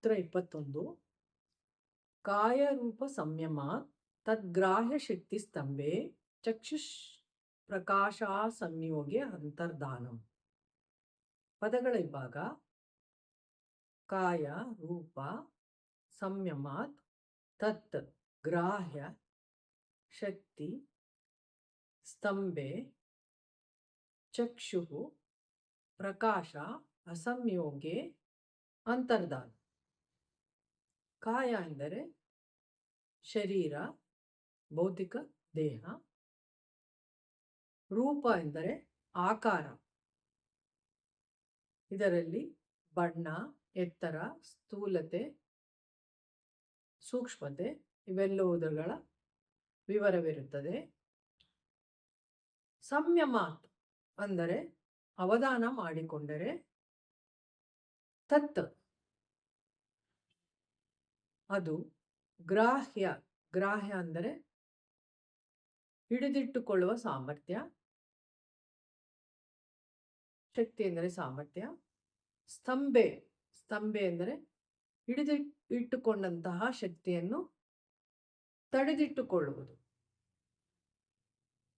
ಸೂತ್ರ 21. ಕಾಯರೂಪ ಸಂಯಮ ತದ್ಗ್ರಾಹ್ಯ ಶಕ್ತಿ ಸ್ತಂಭೆ ಚಕ್ಷುಷ್ ಪ್ರಕಾಶ ಸಂಯೋಗೆ ಅಂತರ್ಧಾನಂ. ಪದಗಳ ವಿಭಾಗ: ಕಾಯ ರೂಪ ಸಂಯಮಾತ್ ತತ್ ಗ್ರಾಹ್ಯ ಶಕ್ತಿ ಸ್ತಂಭೆ ಚಕ್ಷು ಪ್ರಕಾಶ ಅಸಂಯೋಗೆ ಅಂತರ್ಧಾನ. ಕಾಯ ಎಂದರೆ ಶರೀರ, ಭೌತಿಕ ದೇಹ. ರೂಪ ಎಂದರೆ ಆಕಾರ. ಇದರಲ್ಲಿ ಬಣ್ಣ, ಎತ್ತರ, ಸ್ಥೂಲತೆ, ಸೂಕ್ಷ್ಮತೆ ಇವೆಲ್ಲವುಗಳ ವಿವರವಿರುತ್ತದೆ. ಸಂಯಮ ಅಂದರೆ ಅವಧಾನ ಮಾಡಿಕೊಂಡರೆ. ತತ್ ಅದು ಗ್ರಾಹ್ಯ. ಗ್ರಾಹ್ಯ ಅಂದರೆ ಹಿಡಿದಿಟ್ಟುಕೊಳ್ಳುವ ಸಾಮರ್ಥ್ಯ. ಶಕ್ತಿ ಎಂದರೆ ಸಾಮರ್ಥ್ಯ. ಸ್ತಂಭೆ, ಸ್ತಂಭೆ ಎಂದರೆ ಹಿಡಿದಿಟ್ಟುಕೊಂಡಂತಹ ಶಕ್ತಿಯನ್ನು ತಡೆದಿಟ್ಟುಕೊಳ್ಳುವುದು.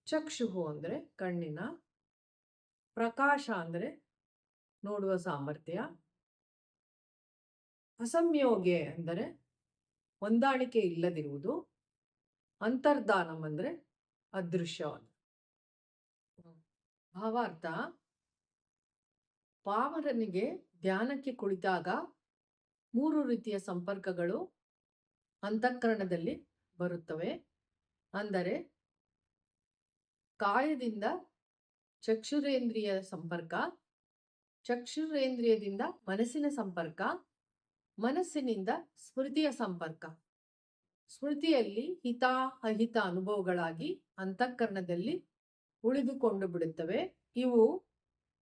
ಚಕ್ಷುಹು ಅಂದರೆ ಕಣ್ಣಿನ. ಪ್ರಕಾಶ ಅಂದರೆ ನೋಡುವ ಸಾಮರ್ಥ್ಯ. ಅಸಂಯೋಗೆ ಅಂದರೆ ಹೊಂದಾಣಿಕೆ ಇಲ್ಲದಿರುವುದು. ಅಂತರ್ಧಾನಂ ಅಂದರೆ ಅದೃಶ್ಯವಾದ. ಭಾವಾರ್ಥ: ಪಾಮರನಿಗೆ ಧ್ಯಾನಕ್ಕೆ ಕುಳಿತಾಗ 3 ರೀತಿಯ ಸಂಪರ್ಕಗಳು ಅಂತಃಕರಣದಲ್ಲಿ ಬರುತ್ತವೆ. ಅಂದರೆ ಕಾಯದಿಂದ ಚಕ್ಷುರೇಂದ್ರಿಯ ಸಂಪರ್ಕ, ಚಕ್ಷುರೇಂದ್ರಿಯದಿಂದ ಮನಸ್ಸಿನ ಸಂಪರ್ಕ, ಮನಸ್ಸಿನಿಂದ ಸ್ಮೃತಿಯ ಸಂಪರ್ಕ. ಸ್ಮೃತಿಯಲ್ಲಿ ಹಿತ ಅಹಿತ ಅನುಭವಗಳಾಗಿ ಅಂತಃಕರಣದಲ್ಲಿ ಉಳಿದುಕೊಂಡು ಬಿಡುತ್ತವೆ. ಇವು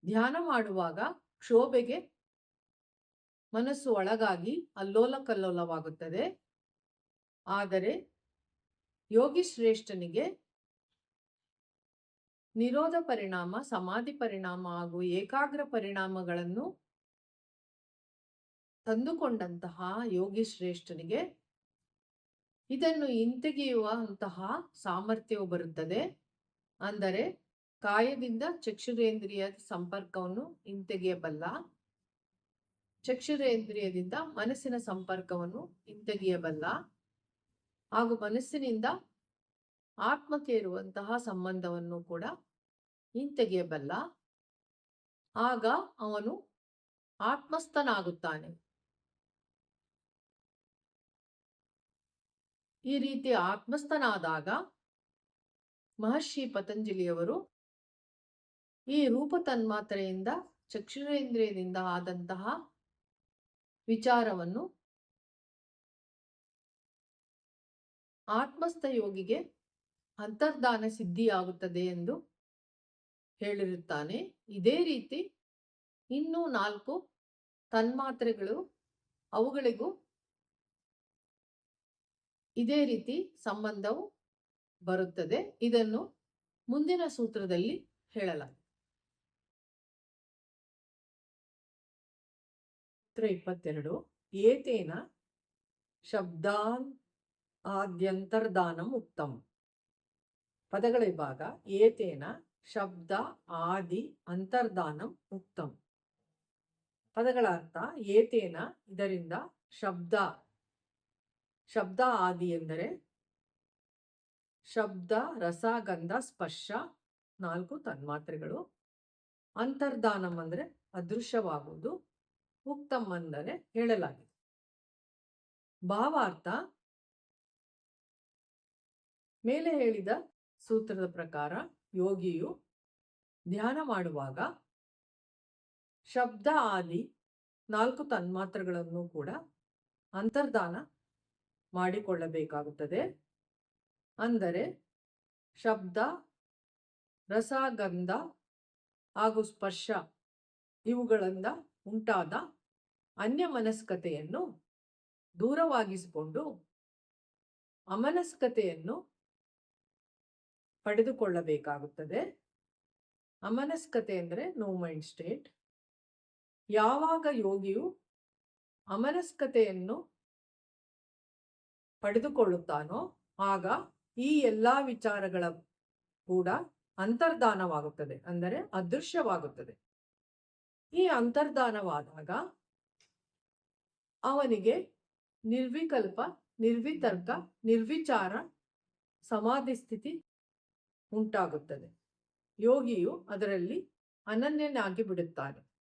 ಧ್ಯಾನ ಮಾಡುವಾಗ ಕ್ಷೋಭೆಗೆ ಮನಸ್ಸು ಒಳಗಾಗಿ ಅಲ್ಲೋಲ ಕಲ್ಲೋಲವಾಗುತ್ತದೆ. ಆದರೆ ಯೋಗಿ ಶ್ರೇಷ್ಠನಿಗೆ ನಿರೋಧ ಪರಿಣಾಮ, ಸಮಾಧಿ ಪರಿಣಾಮ ಹಾಗೂ ಏಕಾಗ್ರ ಪರಿಣಾಮಗಳನ್ನು ತಂದುಕೊಂಡಂತಹ ಯೋಗಿ ಶ್ರೇಷ್ಠನಿಗೆ ಇದನ್ನು ಹಿಂತೆಗೆಯುವಂತಹ ಸಾಮರ್ಥ್ಯವು ಬರುತ್ತದೆ. ಅಂದರೆ ಕಾಯದಿಂದ ಚಕ್ಷುರೇಂದ್ರಿಯ ಸಂಪರ್ಕವನ್ನು ಹಿಂತೆಗೆಯಬಲ್ಲ, ಚಕ್ಷುರೇಂದ್ರಿಯದಿಂದ ಮನಸ್ಸಿನ ಸಂಪರ್ಕವನ್ನು ಹಿಂತೆಗೆಯಬಲ್ಲ ಹಾಗೂ ಮನಸ್ಸಿನಿಂದ ಆತ್ಮಕ್ಕೆ ಇರುವಂತಹ ಸಂಬಂಧವನ್ನು ಕೂಡ ಹಿಂತೆಗೆಯಬಲ್ಲ. ಆಗ ಅವನು ಆತ್ಮಸ್ಥನಾಗುತ್ತಾನೆ. ಈ ರೀತಿ ಆತ್ಮಸ್ಥನಾದಾಗ ಮಹರ್ಷಿ ಪತಂಜಲಿಯವರು ಈ ರೂಪ ತನ್ಮಾತ್ರೆಯಿಂದ ಚಕ್ಷುರೇಂದ್ರಿಯದಿಂದ ಆದಂತಹ ವಿಚಾರವನ್ನು ಆತ್ಮಸ್ಥ ಯೋಗಿಗೆ ಅಂತರ್ಧಾನ ಸಿದ್ಧಿಯಾಗುತ್ತದೆ ಎಂದು ಹೇಳಿರುತ್ತಾನೆ. ಇದೇ ರೀತಿ ಇನ್ನೂ 4 ತನ್ಮಾತ್ರೆಗಳು, ಅವುಗಳಿಗೂ ಇದೇ ರೀತಿ ಸಂಬಂಧವು ಬರುತ್ತದೆ. ಇದನ್ನು ಮುಂದಿನ ಸೂತ್ರದಲ್ಲಿ ಹೇಳಲಾಗಿದೆ. ಸೂತ್ರ 22. ಏತೇನ ಶಬ್ದಾನ್ ಆದ್ಯಂತರ್ಧಾನಂ ಉಕ್ತಂ. ಪದಗಳ ವಿಭಾಗ: ಏತೇನ ಶಬ್ದ ಆದಿ ಅಂತರ್ಧಾನಂ ಉಕ್ತಂ. ಪದಗಳ ಅರ್ಥ: ಏತೇನ ಇದರಿಂದ ಶಬ್ದ. ಶಬ್ದ ಆದಿ ಎಂದರೆ ಶಬ್ದ, ರಸ, ಗಂಧ, ಸ್ಪರ್ಶ 4 ತನ್ಮಾತ್ರೆಗಳು. ಅಂತರ್ಧಾನಂ ಅಂದರೆ ಅದೃಶ್ಯವಾಗುವುದು. ಉಕ್ತಂ ಅಂದರೆ ಹೇಳಲಾಗಿದೆ. ಭಾವಾರ್ಥ: ಮೇಲೆ ಹೇಳಿದ ಸೂತ್ರದ ಪ್ರಕಾರ ಯೋಗಿಯು ಧ್ಯಾನ ಮಾಡುವಾಗ ಶಬ್ದ ಆದಿ 4 ತನ್ಮಾತ್ರೆಗಳನ್ನು ಕೂಡ ಅಂತರ್ಧಾನ ಮಾಡಿಕೊಳ್ಳಬೇಕಾಗುತ್ತದೆ. ಅಂದರೆ ಶಬ್ದ, ರಸ, ಗಂಧ ಹಾಗೂ ಸ್ಪರ್ಶ ಇವುಗಳಿಂದ ಉಂಟಾದ ಅನ್ಯಮನಸ್ಕತೆಯನ್ನು ದೂರವಾಗಿಸಿಕೊಂಡು ಅಮನಸ್ಕತೆಯನ್ನು ಪಡೆದುಕೊಳ್ಳಬೇಕಾಗುತ್ತದೆ. ಅಮನಸ್ಕತೆ ಅಂದರೆ ನೋ ಮೈಂಡ್ ಸ್ಟೇಟ್. ಯಾವಾಗ ಯೋಗಿಯು ಅಮನಸ್ಕತೆಯನ್ನು ಪಡೆದುಕೊಳ್ಳುತ್ತಾನೋ ಆಗ ಈ ಎಲ್ಲಾ ವಿಚಾರಗಳ ಕೂಡ ಅಂತರ್ಧಾನವಾಗುತ್ತದೆ, ಅಂದರೆ ಅದೃಶ್ಯವಾಗುತ್ತದೆ. ಈ ಅಂತರ್ಧಾನವಾದಾಗ ಅವನಿಗೆ ನಿರ್ವಿಕಲ್ಪ, ನಿರ್ವಿತರ್ಕ, ನಿರ್ವಿಚಾರ ಸಮಾಧಿ ಸ್ಥಿತಿ ಉಂಟಾಗುತ್ತದೆ. ಯೋಗಿಯು ಅದರಲ್ಲಿ ಅನನ್ಯನಾಗಿ ಬಿಡುತ್ತಾನೆ.